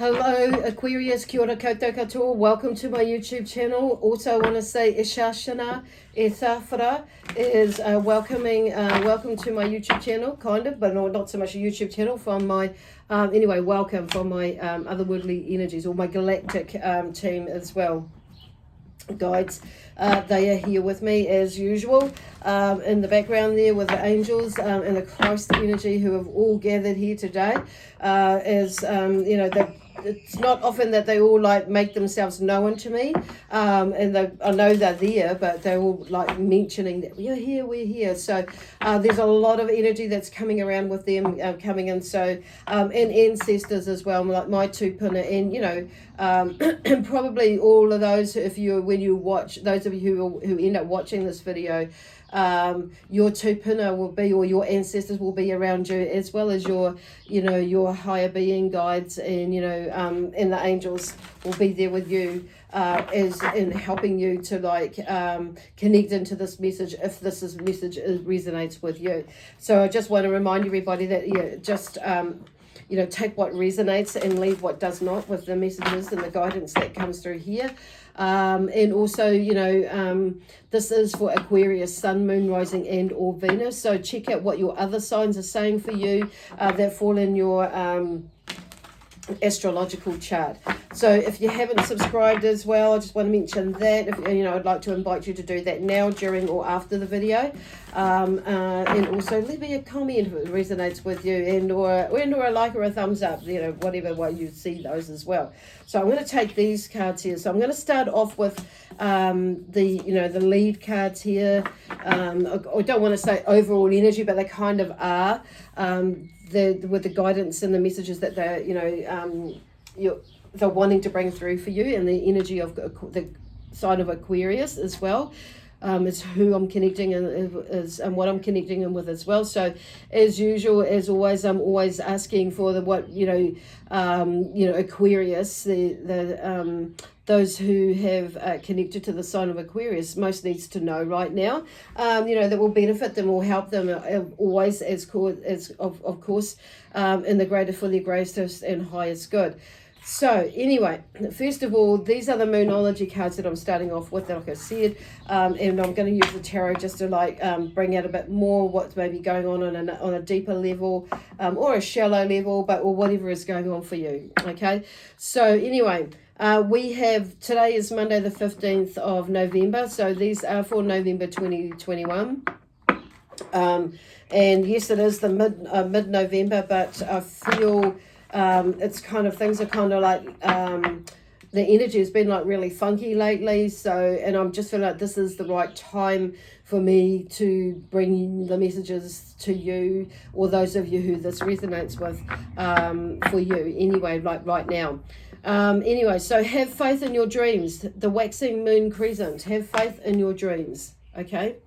Hello Aquarius, kia ora koutou katoa, welcome to my YouTube channel. Also I want to say Ishashana Ethafara is welcome to my YouTube channel, kind of, but not so much a YouTube channel, from my, anyway, welcome from my otherworldly energies, or my galactic team as well. Guides, they are here with me as usual, in the background there with the angels and the Christ energy who have all gathered here today. You know, it's not often that they all like make themselves known to me, and I know they're there, but they're all like mentioning that we're here. So there's a lot of energy that's coming around with them coming in. So and ancestors as well, like my tupuna, and you know, and probably all of those, when you watch, those of you who end up watching this video, your tupuna will be, or your ancestors will be around you, as well as your, you know, your higher being guides, and you know, and the angels will be there with you, as in helping you to like connect into this message, if this message resonates with you. So I just want to remind everybody that just you know, take what resonates and leave what does not with the messages and the guidance that comes through here. And also, you know, this is for Aquarius, Sun, Moon, Rising, and or Venus. So check out what your other signs are saying for you that fall in your astrological chart. So if you haven't subscribed as well, I just want to mention that, if you know, I'd like to invite you to do that now, during or after the video, and also leave me a comment if it resonates with you, and or a like or a thumbs up, you know, whatever way you see those as well. So I'm going to take these cards here. So I'm going to start off with the lead cards here. I don't want to say overall energy, but they kind of are, with the guidance and the messages that they're, you know, they're wanting to bring through for you, and the energy of the sign of Aquarius as well. Is who I'm connecting and what I'm connecting them with as well. So as usual, as always, I'm always asking for Aquarius, those who have connected to the sign of Aquarius most needs to know right now, you know, that will benefit them, will help them always, of course, in the greater, fully greatest and highest good. So anyway, first of all, these are the Moonology cards that I'm starting off with, like I said, and I'm going to use the tarot just to like bring out a bit more what's maybe going on a deeper level, or a shallow level, or whatever is going on for you. Okay, so anyway, we have, today is Monday the 15th of November, so these are for November 2021. And yes, it is the mid-November, but I feel it's kind of, things are kind of like, the energy has been like really funky lately. So, and I'm just feeling like this is the right time for me to bring the messages to you, or those of you who this resonates with, for you anyway, like right now. Anyway, so have faith in your dreams. The waxing moon crescent, have faith in your dreams. Okay,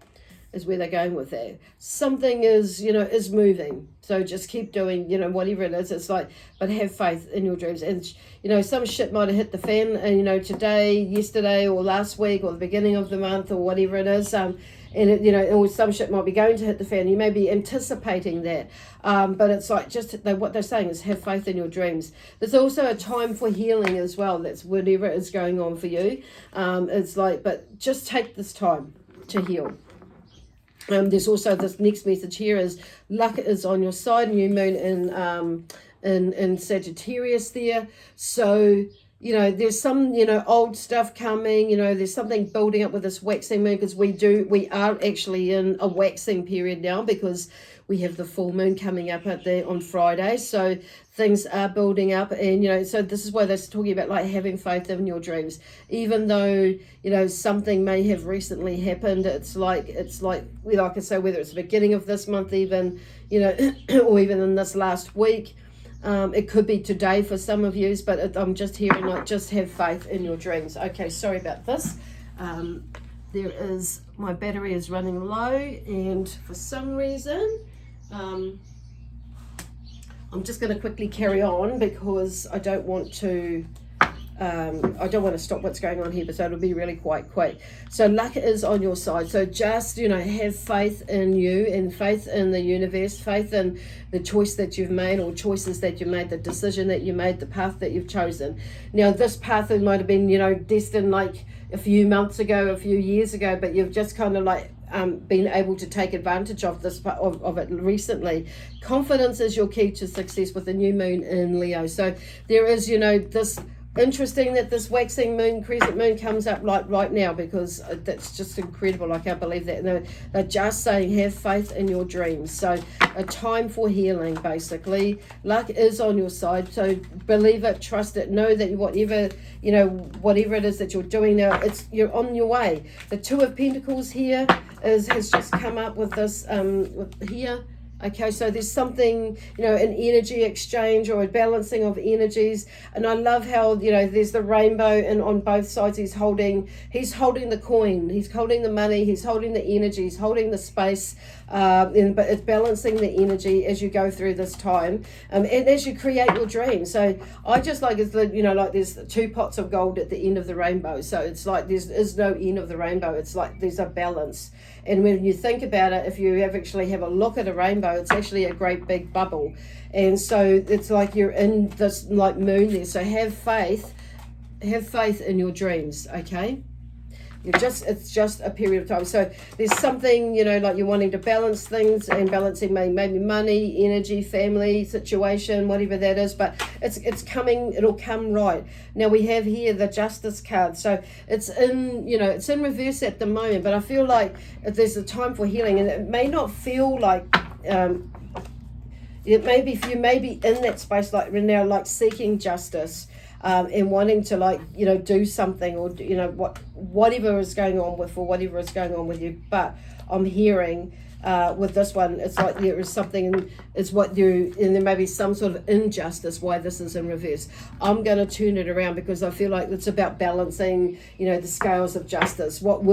is where they're going with that. Something is, you know, is moving. So just keep doing, you know, whatever it is. It's like, but have faith in your dreams. And, you know, some shit might have hit the fan, and, you know, today, yesterday, or last week, or the beginning of the month, or whatever it is. And it, you know, or some shit might be going to hit the fan. You may be anticipating that. But it's like, what they're saying is have faith in your dreams. There's also a time for healing as well. That's whatever is going on for you. It's like, but just take this time to heal. There's also this next message here is luck is on your side, new moon in Sagittarius there. So, you know, there's some, you know, old stuff coming, you know, there's something building up with this waxing moon, because we are actually in a waxing period now, because we have the full moon coming up on Friday. So things are building up, and, you know, so this is why they're talking about like having faith in your dreams. Even though, you know, something may have recently happened, it's like I say, whether it's the beginning of this month even, you know, or even in this last week, it could be today for some of you, but I'm just hearing like, just have faith in your dreams. Okay, sorry about this. My battery is running low, and for some reason, I'm just going to quickly carry on, because I don't want to I don't want to stop what's going on here, but so it'll be really quite quick. So luck is on your side. So just, have faith in you and faith in the universe, faith in the choice that you've made or choices that you made, the decision that you made, the path that you've chosen. Now, this path, it might have been, destined like a few months ago, a few years ago, but you've just kind of like been able to take advantage of this of it recently. Confidence is your key to success with the new moon in Leo. So there is, this interesting that this waxing moon, crescent moon comes up like right now, because that's just incredible. I can't believe that. And they're just saying have faith in your dreams. So a time for healing, basically. Luck is on your side. So believe it, trust it, know that whatever it is that you're doing now, you're on your way. The Two of Pentacles here has just come up with this here. Okay, so there's something, an energy exchange or a balancing of energies. And I love how, there's the rainbow, and on both sides he's holding the coin, he's holding the money, he's holding the energy, he's holding the space, but it's balancing the energy as you go through this time, and as you create your dream. So I just like, it's like there's 2 pots of gold at the end of the rainbow. So it's like there's no end of the rainbow. It's like there's a balance. And when you think about it, if you actually have a look at a rainbow, it's actually a great big bubble. And so it's like you're in this like moon there. So have faith in your dreams, okay? It's just a period of time. So there's something, like you're wanting to balance things, and balancing maybe money, energy, family situation, whatever that is, but it's coming, it'll come right. Now we have here the Justice card. So it's in reverse at the moment, but I feel like there's a time for healing, and it may not feel like it may be, you may be in that space like now, like seeking justice, and wanting to do something, or whatever is going on with you. But I'm hearing with this one, it's like there is something, and there may be some sort of injustice why this is in reverse. I'm going to turn it around, because I feel like it's about balancing, the scales of justice. What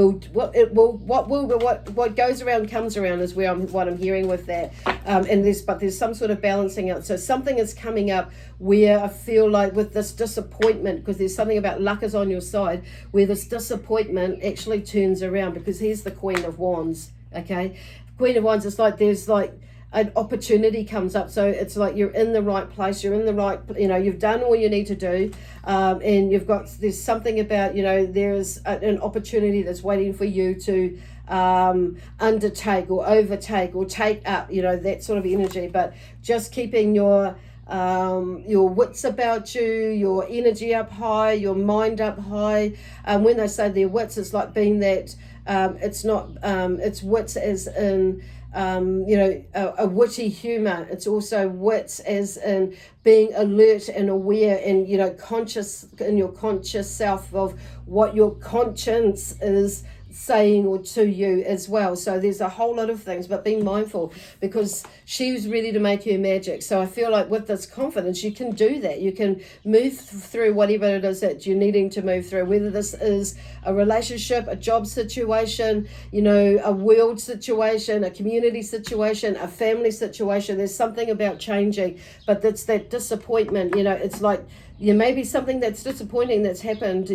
goes around comes around is what I'm hearing with that. And there's some sort of balancing out. So something is coming up where I feel like with this disappointment, because there's something about luck is on your side, where this disappointment actually turns around, because here's the Queen of Wands, okay? Queen of Wands, it's like there's like an opportunity comes up. So it's like you're in the right place, you're in the right, you've done all you need to do, and there's something about, there's an opportunity that's waiting for you to undertake or overtake or take up, that sort of energy. But just keeping your wits about you, your energy up high, your mind up high. When they say their wits, it's like being that, it's not, it's wits as in, a witty humor. It's also wits as in being alert and aware, and, conscious in your conscious self of what your conscience is saying or to you as well. So there's a whole lot of things, but being mindful, because she was ready to make her magic. So I feel like with this confidence, you can do that. You can move through whatever it is that you're needing to move through, whether this is a relationship, a job situation, a world situation, a community situation, a family situation. There's something about changing, but that's that disappointment. It's like, may be something that's disappointing that's happened,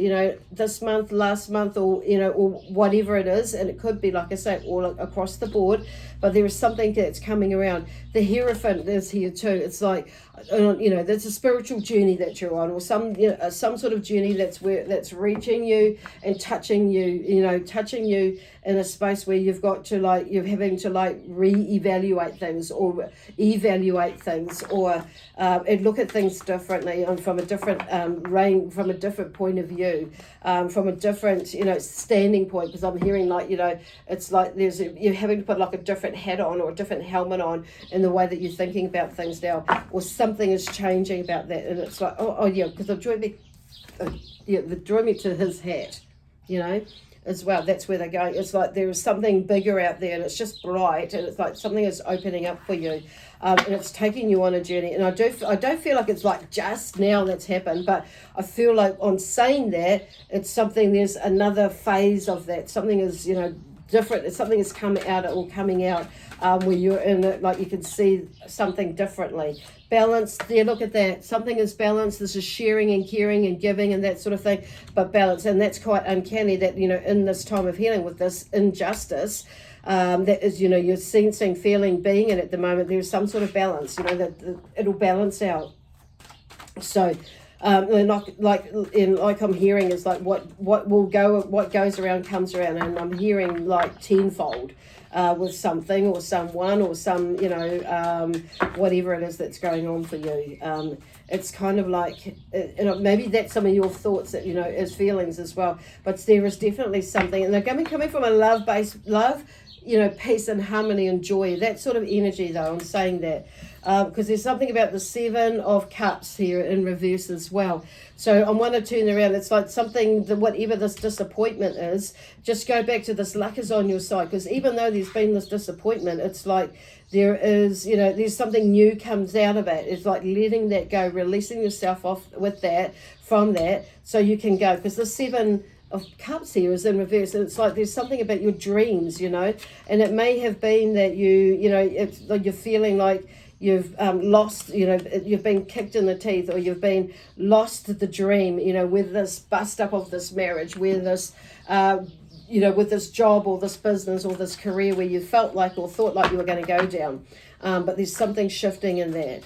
this month, last month, or, or whatever it is. And it could be, like I say, all across the board, but there is something that's coming around. The Hierophant is here too. It's like, there's a spiritual journey that you're on, or some sort of journey that's reaching you and touching you, in a space where you've got to you're having to reevaluate things, or evaluate things, or and look at things differently, and from a different from a different point of view, from a different standing point. Because I'm hearing it's like you're having to put like a different hat on, or a different helmet on, in the way that you're thinking about things now, or something is changing about that. And it's like, oh yeah, because they've drawn me to his hat, as well. That's where they're going. It's like there is something bigger out there, and it's just bright, and it's like something is opening up for you, and it's taking you on a journey. And I don't feel like it's like just now that's happened, but I feel like on saying that, it's something, there's another phase of that. Something is different, something is coming out or coming out where you're in it, like you can see something differently. Balance, there, look at that. Something is balanced. This is sharing and caring and giving and that sort of thing, but balance. And that's quite uncanny that, you know, in this time of healing with this injustice, that is, you know, you're sensing, feeling, being in at the moment, there's some sort of balance, you know, that it'll balance out. So, like I'm hearing is like what goes around comes around, and I'm hearing like tenfold with something or someone or some, you know, whatever it is that's going on for you. It's kind of like, you know, maybe that's some of your thoughts that, you know, as feelings as well, but there is definitely something, and they're coming from a love-based love, you know, peace and harmony and joy, that sort of energy though. I'm saying that because there's something about the 7 of Cups here in reverse as well. So I want to turn around. It's like something that whatever this disappointment is, just go back to this luck is on your side, because even though there's been this disappointment, it's like there is, you know, there's something new comes out of it. It's like letting that go, releasing yourself off with that, from that, so you can go, because the 7 of Cups here is in reverse, and it's like there's something about your dreams, you know, and it may have been that you know, it's like you're feeling like you've lost, you know, you've been kicked in the teeth, or you've been lost the dream, you know, with this bust up of this marriage, where this you know, with this job or this business or this career where you felt like or thought like you were going to go down, but there's something shifting in that.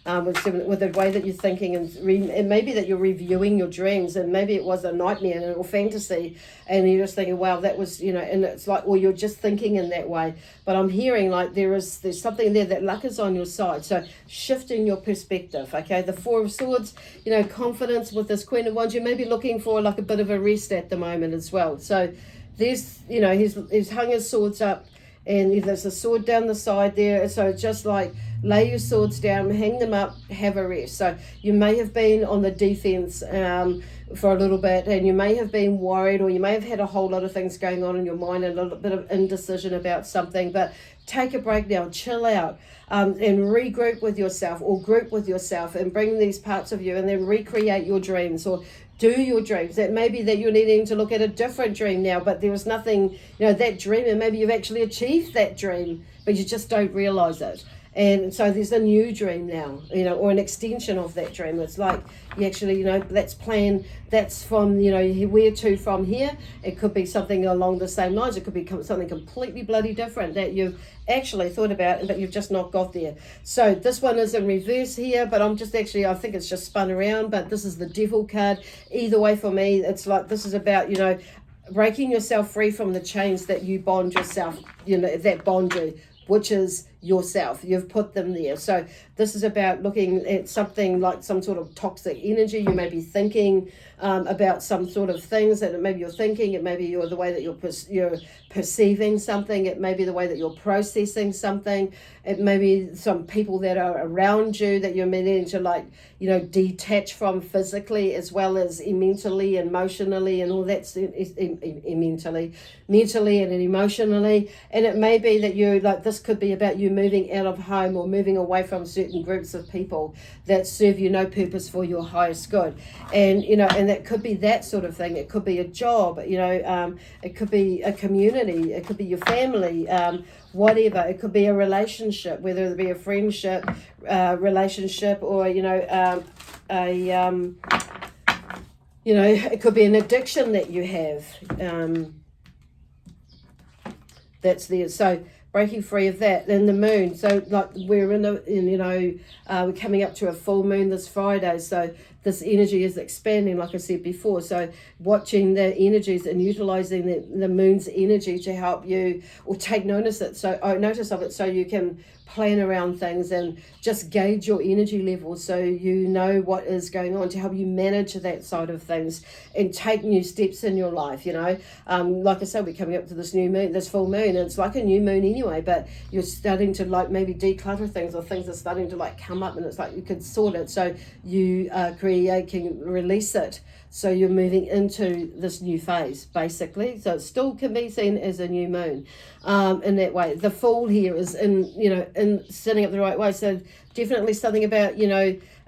With the way that you're thinking, and it may be that you're reviewing your dreams, and maybe it was a nightmare or fantasy, and you're just thinking, wow, that was, you know, and it's like, or you're just thinking in that way. But I'm hearing like there's something there, that luck is on your side. So shifting your perspective, okay? The 4 of Swords, you know, confidence with this Queen of Wands. You may be looking for like a bit of a rest at the moment as well. So there's, you know, he's hung his swords up, and there's a sword down the side there. So just like, lay your swords down, hang them up, have a rest. So you may have been on the defense for a little bit, and you may have been worried, or you may have had a whole lot of things going on in your mind, and a little bit of indecision about something. But take a break now, chill out, and regroup with yourself, or group with yourself, and bring these parts of you, and then recreate your dreams, or do your dreams. It may be that you're needing to look at a different dream now, but there was nothing, you know, that dream, and maybe you've actually achieved that dream, but you just don't realize it. And so there's a new dream now, you know, or an extension of that dream. It's like you actually, you know, that's planned, that's from, you know, where to from here. It could be something along the same lines. It could be something completely bloody different that you've actually thought about, but you've just not got there. So this one is in reverse here, but I'm just actually, I think it's just spun around, but this is the Devil card. Either way for me, it's like this is about, you know, breaking yourself free from the chains that you bond yourself, you know, that bond you, which is yourself. You've put them there. So this is about looking at something like some sort of toxic energy. You may be thinking about some sort of things that maybe you're thinking. It may be the way that you're perceiving something. It may be the way that you're processing something. It may be some people that are around you that you're meaning to, like, you know, detach from physically, as well as mentally, emotionally, and all that, mentally and emotionally. And it may be that you, like, this could be about you moving out of home, or moving away from certain groups of people that serve you no purpose for your highest good. And, you know, and that could be that sort of thing. It could be a job, you know, it could be a community, it could be your family, whatever. It could be a relationship, whether it be a friendship, relationship, or, you know, you know, it could be an addiction that you have, that's there. So breaking free of that. Then the moon, so like we're we're coming up to a full moon this Friday, so this energy is expanding, like I said before. So watching the energies and utilizing the moon's energy to help you, or take notice of it, so you can plan around things and just gauge your energy levels, so you know what is going on, to help you manage that side of things and take new steps in your life. You know, like I said, we're coming up to this new moon, this full moon, and it's like a new moon anyway, but you're starting to, like, maybe declutter things, or things are starting to, like, come up, and it's like you could sort it, so you create actually can release it. So you're moving into this new phase, basically. So it still can be seen as a new moon in that way. The Fool here is in setting up the right way. So definitely something about,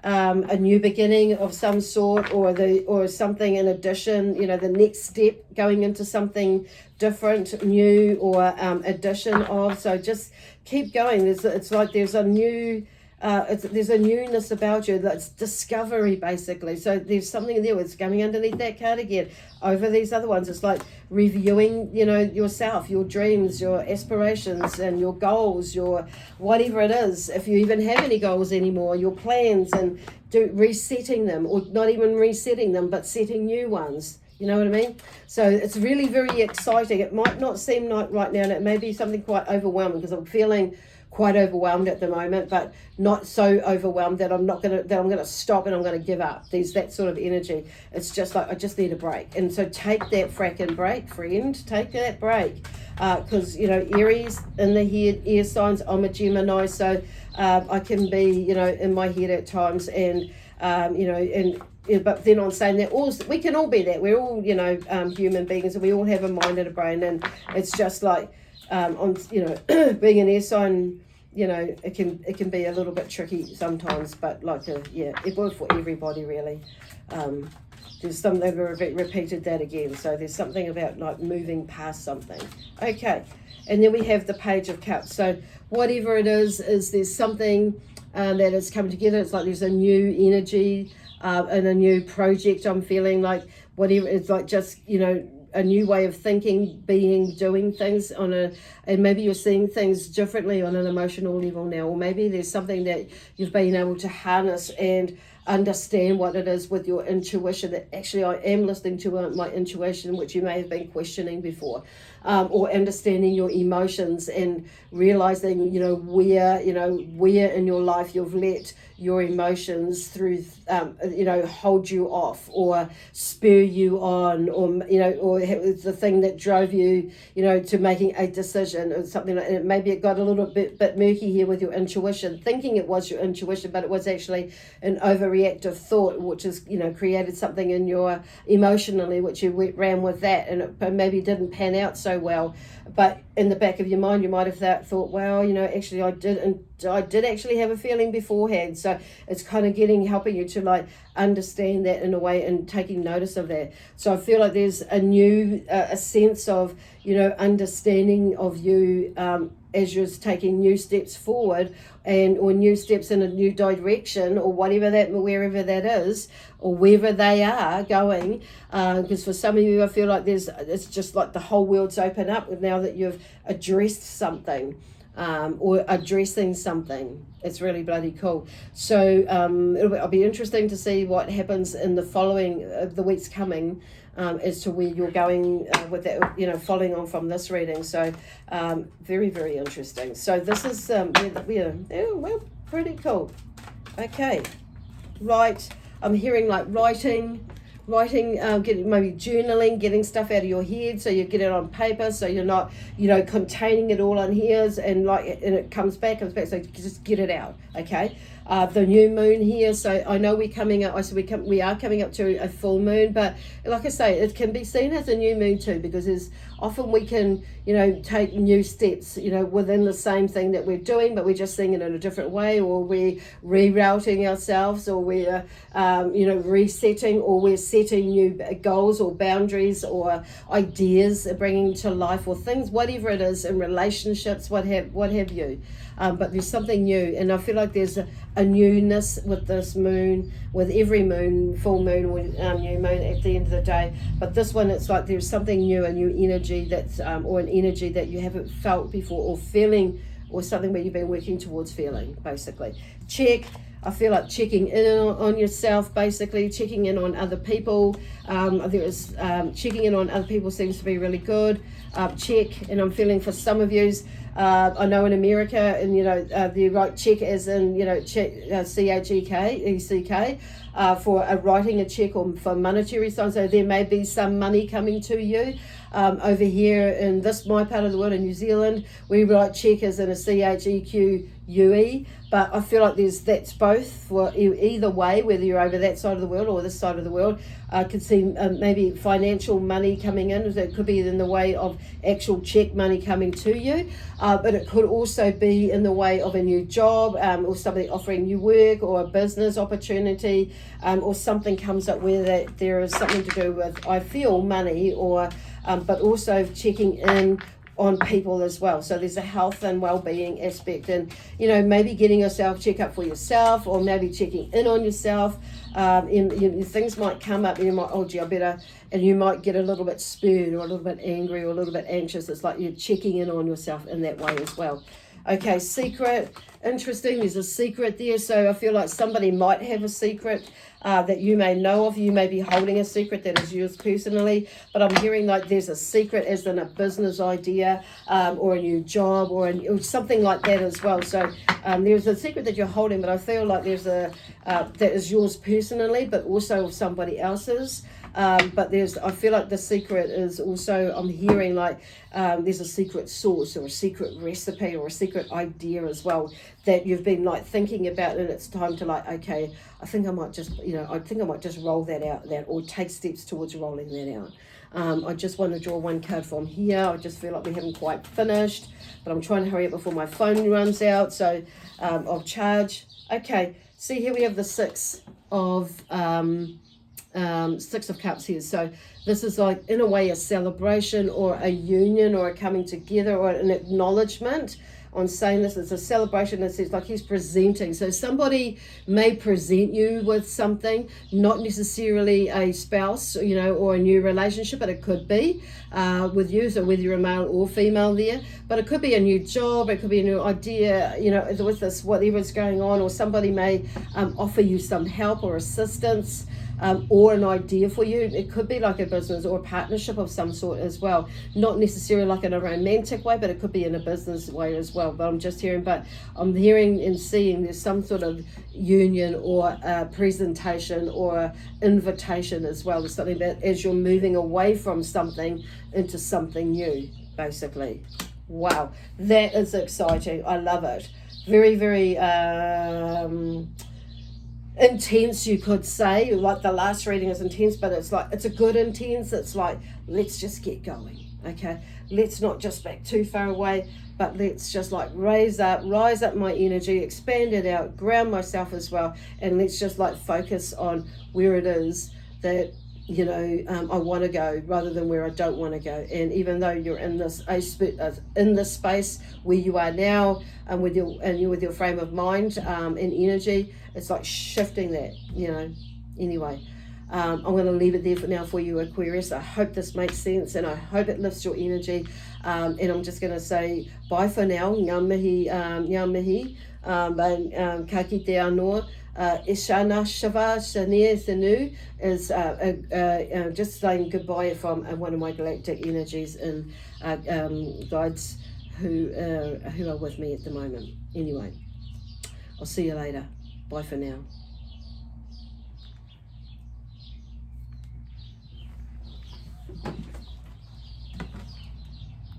a new beginning of some sort, or something in addition, the next step, going into something different, new, or addition of. So just keep going. It's like there's a new... there's a newness about you. That's discovery, basically. So there's something there. It's coming underneath that card again. Over these other ones, it's like reviewing, yourself, your dreams, your aspirations, and your goals, your whatever it is. If you even have any goals anymore, your plans, and resetting them, or not even resetting them, but setting new ones. You know what I mean? So it's really very exciting. It might not seem like right now, and it may be something quite overwhelming, because I'm feeling quite overwhelmed at the moment, but not so overwhelmed that I'm gonna stop and I'm gonna give up. There's that sort of energy. It's just like I just need a break. And so take that fracking break, friend. Take that break. Because Aries in the head, air signs, I'm a Gemini, so I can be, in my head at times, and but then on saying that, we can all be that. We're all, human beings, and we all have a mind and a brain, and it's just like being an air sign, it can be a little bit tricky sometimes, but it works for everybody, really. There's something that repeated that again, so there's something about like moving past something. Okay, and then we have the Page of Cups. So whatever it is there's something that is coming together. It's like there's a new energy and a new project. I'm feeling like whatever, it's like just a new way of thinking, being, doing things and maybe you're seeing things differently on an emotional level now, or maybe there's something that you've been able to harness and understand what it is with your intuition, that actually I am listening to my intuition, which you may have been questioning before, or understanding your emotions and realizing where in your life you've let your emotions through hold you off or spur you on, or it's the thing that drove you to making a decision or something like that. Maybe it got a little bit murky here with your intuition, thinking it was your intuition, but it was actually an overreactive thought, which has created something in your emotionally, which you ran with that, and it maybe didn't pan out so well. But in the back of your mind, you might have thought, well, actually I did actually have a feeling beforehand. So it's kind of helping you to like understand that in a way and taking notice of that. So I feel like there's a new, a sense of, understanding of you as you're taking new steps forward or new steps in a new direction, or wherever that is, or wherever they are going. Because for some of you, I feel like it's just like the whole world's open up now that you've addressed something. Or addressing something. It's really bloody cool. So it'll be interesting to see what happens in the following the weeks coming, as to where you're going with that, following on from this reading. So very, very interesting. So this is well, pretty cool. Okay, right. I'm hearing like writing, getting maybe journaling, getting stuff out of your head, so you get it on paper, so you're not containing it all on here, and it comes back, so just get it out. Okay, the new moon here, so I know we are coming up to a full moon, but like I say, it can be seen as a new moon too, because often we can take new steps within the same thing that we're doing, but we're just seeing it in a different way, or we're rerouting ourselves, or we're resetting, or we're setting new goals or boundaries or ideas, bringing to life, or things, whatever it is, in relationships, what have you. But there's something new, and I feel like there's a newness with this moon, with every moon, full moon or new moon at the end of the day. But this one, it's like there's something new, a new energy that's or an energy that you haven't felt before, or feeling, or something that you've been working towards feeling, basically. I feel like checking in on yourself, basically checking in on other people. Checking in on other people seems to be really good. And I'm feeling for some of yous, I know in America, and the right check as in CHEK, for writing a check, or for monetary signs. So there may be some money coming to you. Over here in my part of the world, in New Zealand, we write check as in a CHEQ you-y, but I feel like that's both for either way, whether you're over that side of the world or this side of the world. I could see maybe financial money coming in. It could be in the way of actual check money coming to you, but it could also be in the way of a new job, or somebody offering you work, or a business opportunity, or something comes up where there is something to do with, I feel, money, or but also checking in on people as well. So there's a health and well-being aspect, and maybe getting yourself check up for yourself, or maybe checking in on yourself. Things might come up and you might, oh gee, I better, and you might get a little bit spurred or a little bit angry or a little bit anxious. It's like you're checking in on yourself in that way as well. Okay, secret, interesting, there's a secret there. So I feel like somebody might have a secret that you may know of. You may be holding a secret that is yours personally, but I'm hearing like there's a secret as in a business idea, or a new job, or something like that as well. So there's a secret that you're holding, but I feel like there's that is yours personally, but also somebody else's. But I feel like the secret is also, I'm hearing like there's a secret source or a secret recipe or a secret idea as well that you've been like thinking about, and it's time to like, okay, I think I might just roll that out, or take steps towards rolling that out. I just want to draw one card from here. I just feel like we haven't quite finished, but I'm trying to hurry up before my phone runs out, so of charge. Okay, see here we have the Six of Cups here. So this is like in a way a celebration or a union or a coming together or an acknowledgement on saying this. It's a celebration. It's like he's presenting. So somebody may present you with something, not necessarily a spouse, or a new relationship, but it could be with you. So whether you're a male or female there, but it could be a new job. It could be a new idea, with this, whatever's going on, or somebody may offer you some help or assistance. Or an idea for you. It could be like a business or a partnership of some sort as well. Not necessarily like in a romantic way, but it could be in a business way as well. But I'm hearing and seeing there's some sort of union or a presentation or a invitation as well. There's something that as you're moving away from something into something new, basically. Wow, that is exciting. I love it. Very, very intense, you could say. Like the last reading is intense, but it's like it's a good intense. It's like, let's just get going. Okay, let's not just back too far away, but let's just like rise up my energy, expand it out, ground myself as well, and let's just like focus on where it is that I want to go, rather than where I don't want to go. And even though you're in this space where you are now, and with your frame of mind and energy, it's like shifting that. Anyway, I'm going to leave it there for now for you, Aquarius. I hope this makes sense, and I hope it lifts your energy. And I'm just going to say bye for now. Ngā mihi, ka kite anō. Ishana Shiva Shania Sanu is just saying goodbye from one of my galactic energies and guides who are with me at the moment. Anyway, I'll see you later. Bye for now.